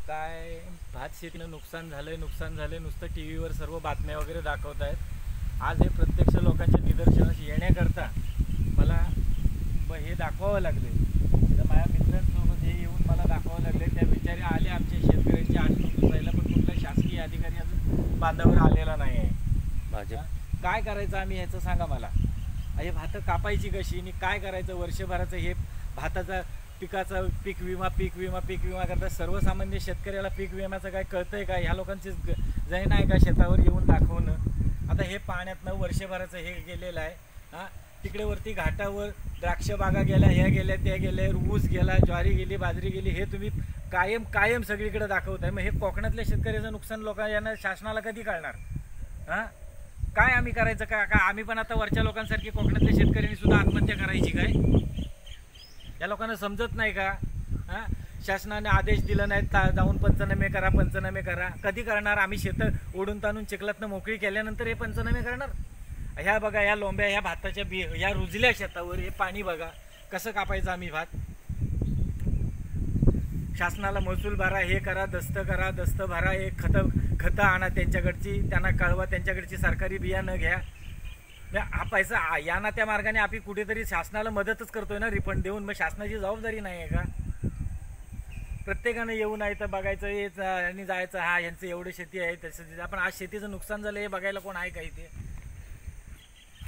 काय भात शेतीनं नुकसान झालंय नुसतं टीव्हीवर सर्व बातम्या वगैरे दाखवत आहेत। आज हे प्रत्यक्ष लोकांच्या निदर्शनास येण्याकरता मला हे दाखवावं लागले। तर माझ्या मित्रांसोबत हे येऊन मला दाखवावं लागले। त्या बिचारे आले आमच्या शेतकऱ्यांची आश्रम दुसायला, पण कुठला शासकीय अधिकारी अजून बांधावर आलेला नाही आहे। काय करायचं आम्ही ह्याचं सांगा मला। हे भात कापायची कशी आणि काय करायचं वर्षभराचं हे भाताचा पिकाचा पीक विमा करता सर्वसामान्य शेतकऱ्याला पीक विम्याचं काय कळतंय का? ह्या लोकांची जय नाही का शेतावर येऊन दाखवणं। आता हे पाण्यातनं वर्षभराचं हे गेलेलं आहे। तिकडे वरती घाटावर द्राक्ष बागा गेल्या, ह्या गेल्या त्या गेल्या, ऊस गेला, ज्वारी गेली, बाजरी गेली, हे तुम्ही कायम सगळीकडे दाखवताय। मग हे कोकणातल्या शेतकऱ्याचं नुकसान यांना शासनाला कधी कळणार? काय आम्ही करायचं का? आम्ही पण आता वरच्या लोकांसारखी कोकणातल्या शेतकऱ्यांनी सुद्धा आत्महत्या करायची काय? या लोकांना समजत नाही का? शासनाने आदेश दिला नाहीत जाऊन पंचनामे करा। कधी करणार? आम्ही शेतं ओढून ताणून चिखलातनं मोकळी केल्यानंतर हे पंचनामे करणार? ह्या बघा, ह्या लोंब्या, ह्या भाताच्या ह्या रुजल्या शेतावर, हे पाणी बघा कसं कापायचं आम्ही भात। शासनाला महसूल भरा, हे करा, दस्त भरा, हे खतं आणा त्यांच्याकडची, त्यांना कळवा त्यांच्याकडची सरकारी बियाणं घ्या। हा पैसा या ना त्या मार्गाने आपण कुठेतरी शासनाला मदतच करतोय ना, रिफंड देऊन। मग शासनाची जबाबदारी नाही आहे का? प्रत्येकाने येऊ नाही तर बघायचं हेच आणि जायचं, यांचं एवढं शेती आहे तसं। आपण आज शेतीचं नुकसान झालं हे बघायला कोण आहे का इथे?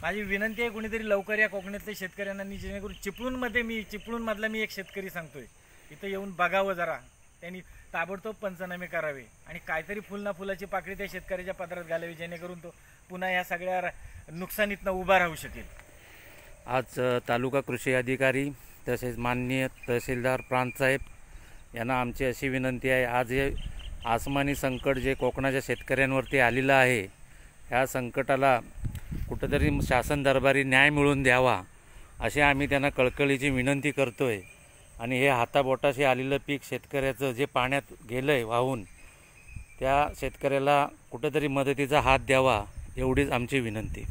माझी विनंती आहे कुणीतरी लवकर या कोकणातल्या शेतकऱ्यांना, जेणेकरून चिपळूणमधला मी एक शेतकरी सांगतोय, इथं येऊन बघावं जरा, त्यांनी ताबडतोब पंचनामे करावे आणि काहीतरी फुलाची पाकळी त्या शेतकऱ्याच्या पदरात घालावी, जेणेकरून तो पुन्हा या सगळ्या नुकसानीतनं उभा राहू शकेल। आज तालुका कृषी अधिकारी तसेच माननीय तहसीलदार प्रांतसाहेब यांना आमची अशी विनंती आहे, आज हे आसमानी संकट जे कोकणाच्या शेतकऱ्यांवरती आलेलं आहे, ह्या संकटाला कुठंतरी शासन दरबारी न्याय मिळवून द्यावा अशी आम्ही त्यांना कळकळीची विनंती करतोय। आणि हे हाताबोटाशी आलेलं पीक शेतकऱ्याचं जे पाण्यात गेलं आहे वाहून, त्या शेतकऱ्याला कुठंतरी मदतीचा हात द्यावा एवढीच आमची विनंती।